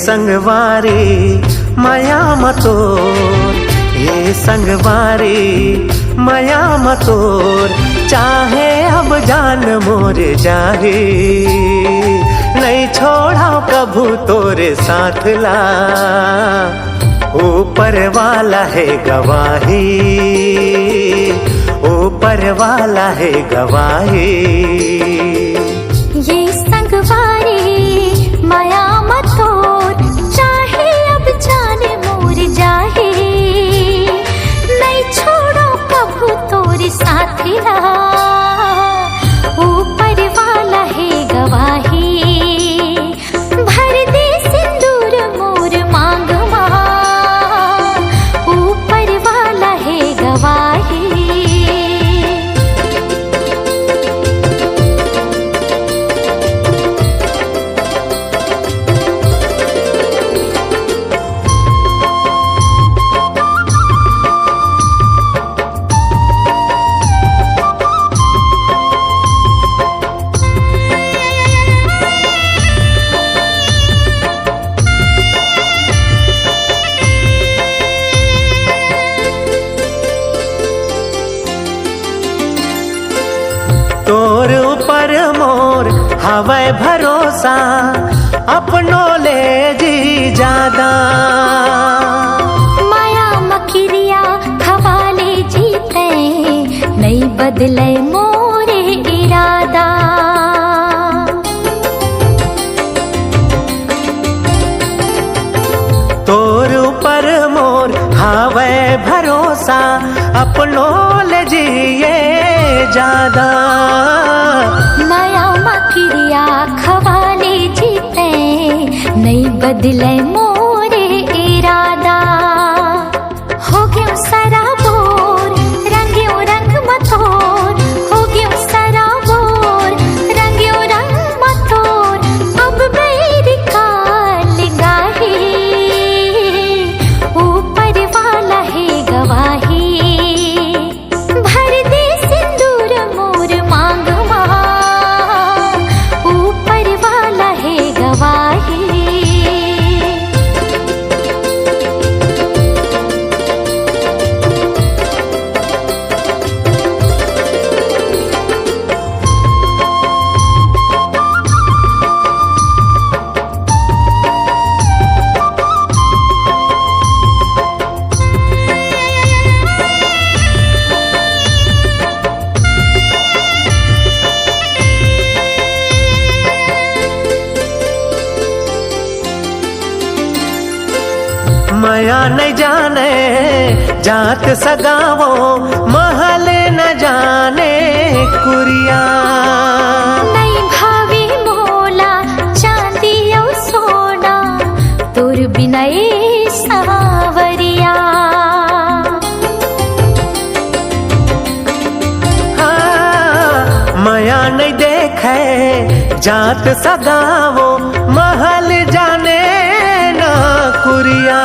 संगवारी माया मतोर, ये संगवारी माया मतोर। चाहे अब जान मोर जाहे, नहीं छोड़ा कभू तोरे साथ ला। ऊपर वाला है गवाही, ऊपर वाला है गवाही। ये संगवारी माया मतोर, चाहे अब जाने मोर जाहे, नहीं छोड़ो कभू तोरे साथिया। ऊपर वाला है गवाही, भर दे सिंदूर मोर मांग मां। ऊपर वाला है गवाही। तोर ऊपर मोर हवै भरोसा, अपनों ले जी ज्यादा। माया मकिरिया खवाले जीते, नहीं बदले मोरे इरादा। तोर ऊपर मोर हवै भरोसा, अपनों ले जिए ज्यादा। माया मकिरिया खवाले जीते, नहीं बदले मोरे इरादा। हो गयो सराबोर रंग्यो रंग मतोर, हो गयो सराबोर रंग्यो रंग मतोर। अब मेरी काल गाहे, ऊपर वाला है गवाही। भर दे सिंदूर मोर मांग मां, ऊपर वाला है गवाही। माया नहीं जाने जात सगावो, महल न जाने कुरिया। नहीं भावी मोला चांदी और सोना, तोर बिना ए सावरिया। हाँ, माया नहीं देखे जात सगावो, महल जाने ना कुरिया।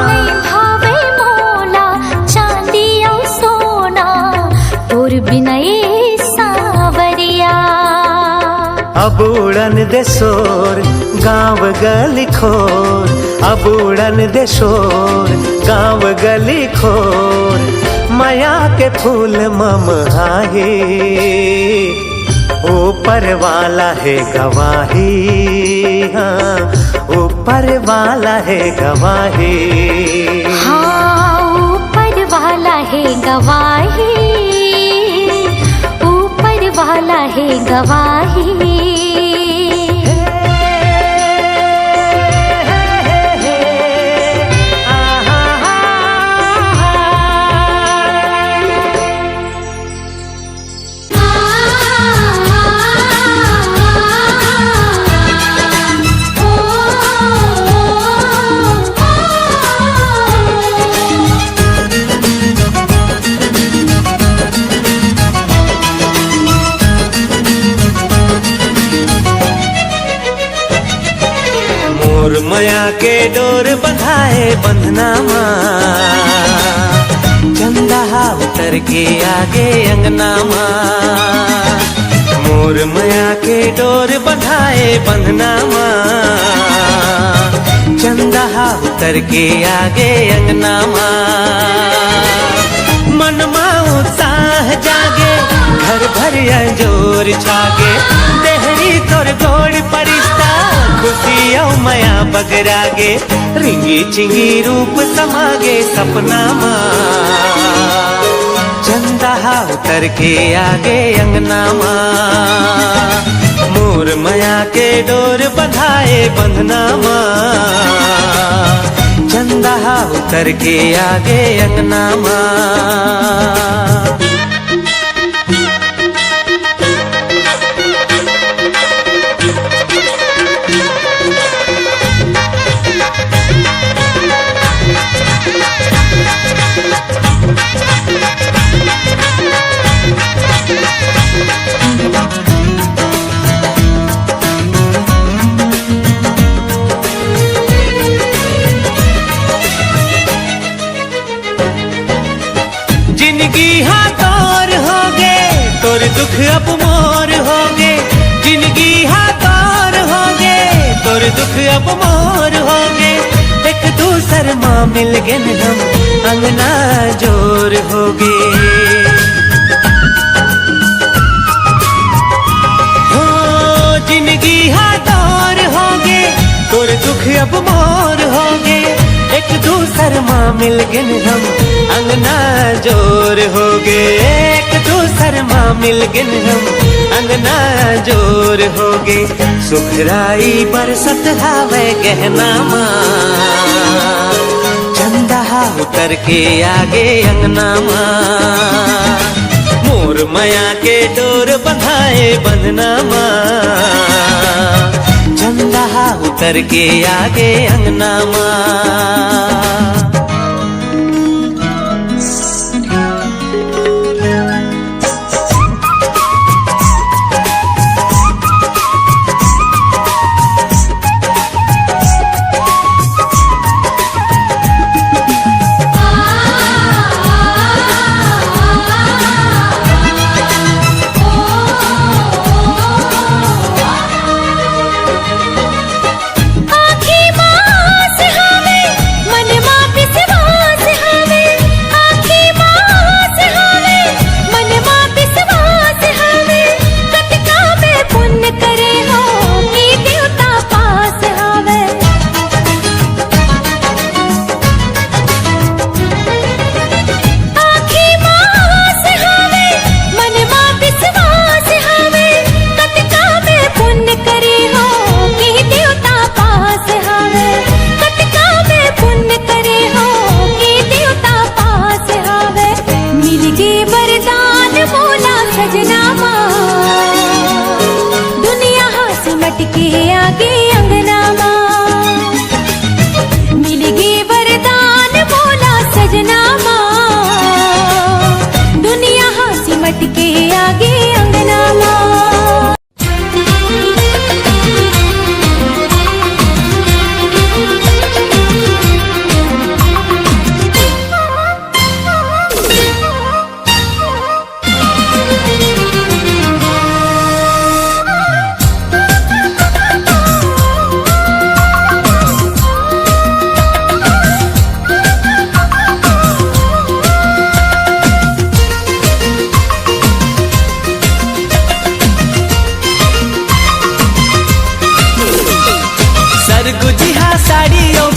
नहीं भावे मोला चांदी और सोना, तोर बिना ए सावरिया। अब उड़न दे शोर गाँव गली खोर, अब उड़न दे शोर गाँव गली खोर। माया के फूल ममहाहे, ऊपर वाला है गवाही। हाँ, ऊपर वाला है गवाही। हाँ, ऊपर वाला है गवाही, ऊपर वाला है गवाही। माया के डोर बंधाए बंधना माँ, चंदा उतर के आगे अंगना माँ। मोर माया के डोर बंधाए बंधना माँ, चंदा उतर के आगे अंगना मनमा उत्साह जागे घर भर जोर छागे देहरी तोर गोड़ परिस्ता खुशी औ मया बगरागे रिंगी चिंगी रूप समागे सपना चंदा उतर के आगे अंगना मोर मया के डोर बंधाए बंधना चंदा उतर के आगे अंगना जिंदगी हाँ तोर होगे तोर दुख अब मोर होगे जिंदगी हाँ तोर होगे तोर दुख अब मोर होगे एक दूसर माँ मिल गए हम अंगना जोर होगे हो जिंदगी हाँ तोर होगे तोर दुख अब मोर होगे एक दूसर माँ मिल गए हम अंगना जोर होगे एक दूसर माँ मिल गए हम अंगना जोर होगे सुखराई बरसत हावे गहना चंदा उतर के आगे अंगना मोर मया के डोर बंधाए बंधना चंदा उतर के आगे अंगना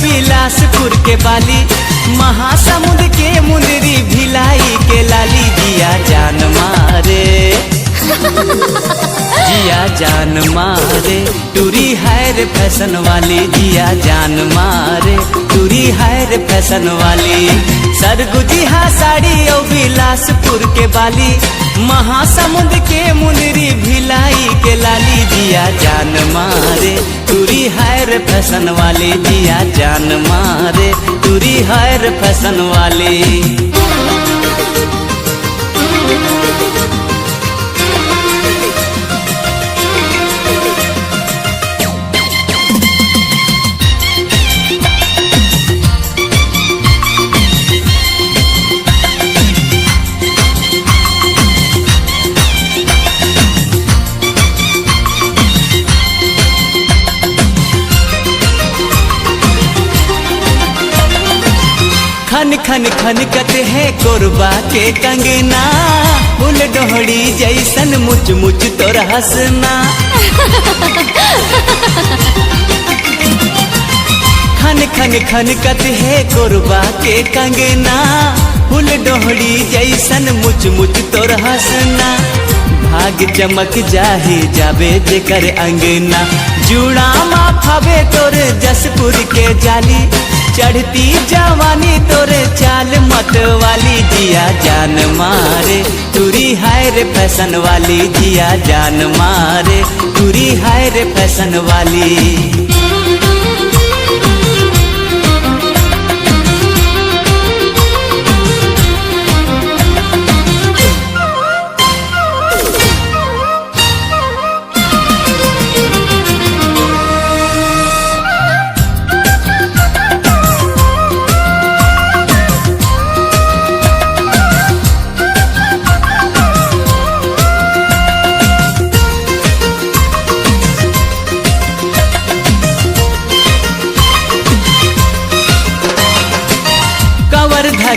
बिलासपुर के बाली महासमुंद के मुंदरी भिलाई के लाली जिया जान मारे जिया जान मारे टूरी है फैशन वाली जिया जान मारे टूरी है फैशन वाली सरगुजी हा साड़ी और बिलासपुर के बाली महासमुंद के मुंदरी भिलाई के लाली जिया जान मारे टूरी है फैशन वाली जिया जान मारे टूरी है फैशन वाली। खनकत है कोरबा के कंगना, फूल डोहड़ी जैसन मुच मुच तोर हंसना। खन खन खनकत है कोरबा के कंगना, फूल डोहड़ी जैसन मुच मुच तोर हंसना। भाग चमक जाहे जाबे जेकर अंगना, जुड़ा माफावे तोर जसपुर के जाली। चढ़ती जवानी तोरे चाल मत वाली, जिया जान मारे तुरी है रे फैशन वाली, जिया जान मारे तुरी है रे फैशन वाली।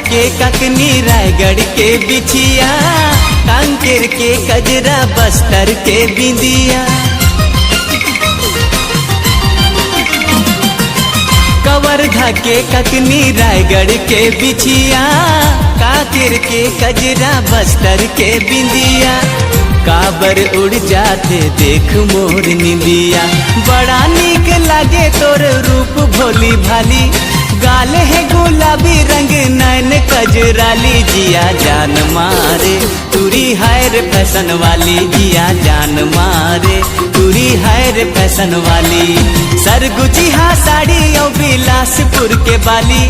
के ककनी रायगढ़ के बिछिया, कांकेर के कजरा बस्तर के बिंदिया। कवर्धा के ककनी रायगढ़ के बिछिया, कांकेर के कजरा बस्तर के बिंदिया। काबर उड़ जाते देख मोर निंदिया, बड़ा नीक लागे तोर रूप भोली भाली। गाल है गुलाबी रंग नैन कजराली, जिया जान मारे तुरी है रे फैशन वाली, जिया जान मारे तुरी है रे फैशन वाली। सरगुजिहा साड़ी और बिलासपुर के बाली,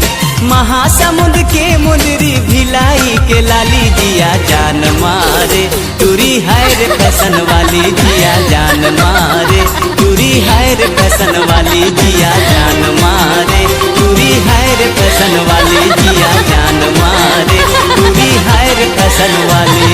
महासमुंद के मुंदरी भिलाई के लाली, जिया जान मारे तुरी है रे फैशन वाली, जिया जान मारे तुरी है रे फैशन वाली, जिया जान मारे तुरी है रे फैशन वाली, जिया जान मारे तुरी है रे फैशन वाली।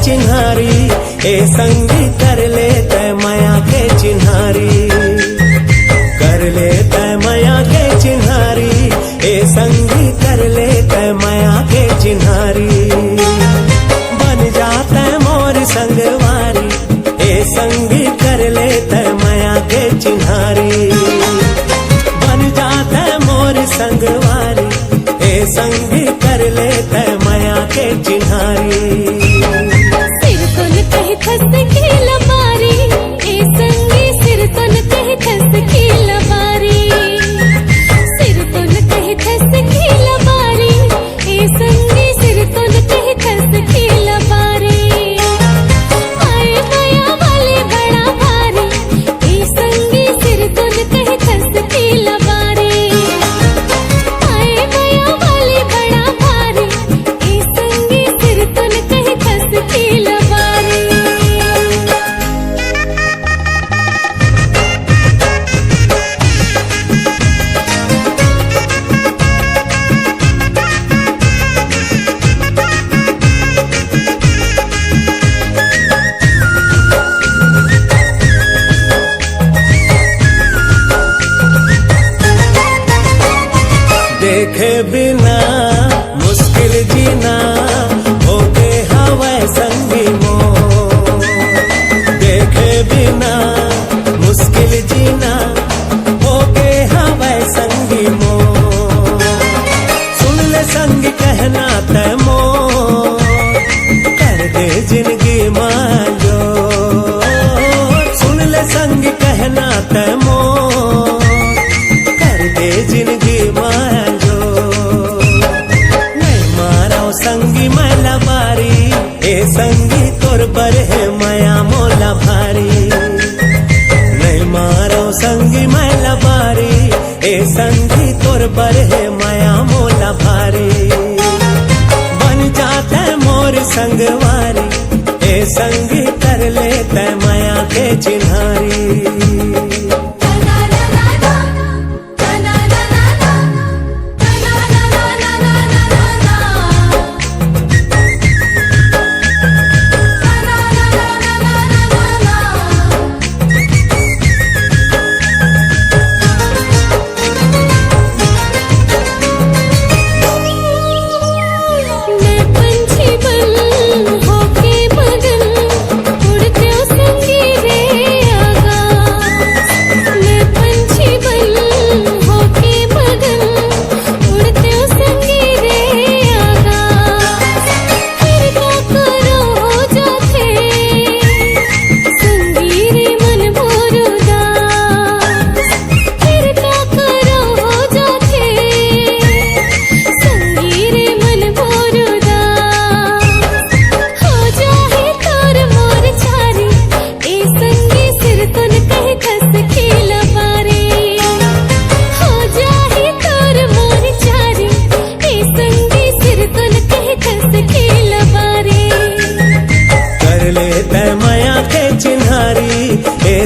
चिन्हारी ए संगी कर ले तय माया के चिन्हारी, कर ले तय माया के चिन्हारी, ए संगी कर ले तय माया के चिन्हारी। बन जाता मोर संगवारी, ए संगी कर ले तय माया के चिन्हारी। बन जाता मोर संगवारी, ए संगी कर ले तय माया के चिन्हारी। खस की लबारी, ए संगी सिर तुन कह खस की लबारी। सिर तुन कह खस की लबारी, ए संगी सिर तुन कह खस की लबारी। आए माया वाले बड़ा भारी, ए संगी सिर तुन कह खस की लबारी। आए माया वाले बड़ा भारी, ए संगी सिर तुन कह खस की लबारी। देखे बिना मुश्किल जीना, होके हवा संगी मोर। देखे बिना मुश्किल जीना, होके हवा संगी मोर। सुन ले संग कहना तय मोर, कर दे जिंदगी मांझो। सुन ले संग कहना तय मोर, कर दे जिंदगी मांझो। संगी मैला बारी, ए संगी तोर बर है माया मोला भारी। नहीं मारो संगी मैला बारी, ए संगी तोर बर है माया मोला भारी। बन जाता मोर संगवारी, के चिन्हारी।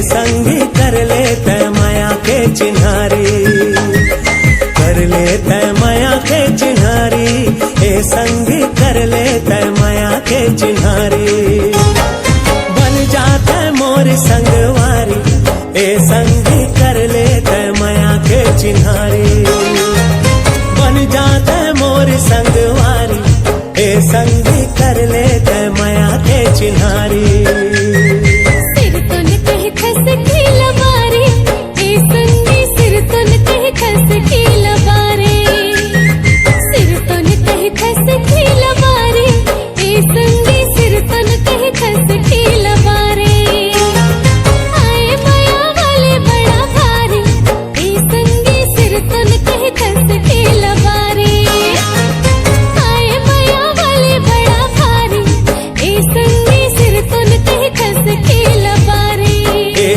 संगी कर ले तय माया के चिन्हारी, कर ले तय माया के चिन्हारी, ए संगी कर ले तय माया के चिन्हारी। बन जाता मोर संगवारी, ए संगी कर ले तय माया के चिन्हारी। बन जाता मोर संगवारी, ए संगी कर ले तय माया के चिन्हारी।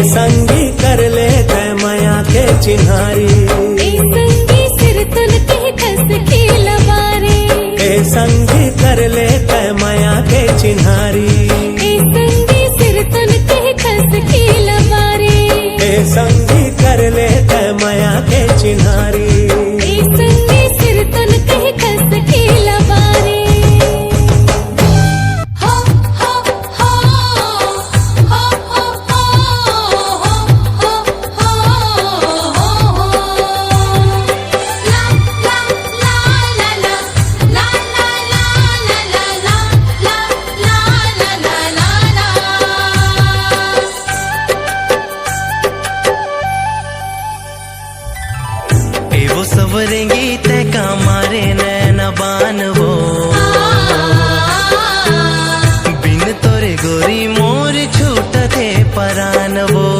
संगी कर ले तय माया के चिन्हारी, ए संगी सिर तुन कह खस के लबारे। ए संगी कर ले तय माया के चिन्हारी, ए संगी सिर तुन कह खस के लबारे। ए संगी कर ले तय माया के चिन्हारी, ए संगी सिर तुन कह खस के लबारे। वो सवरेंगी तय का मारे नैन बान वो, बिन तोरे गोरी मोर छूटते परान वो।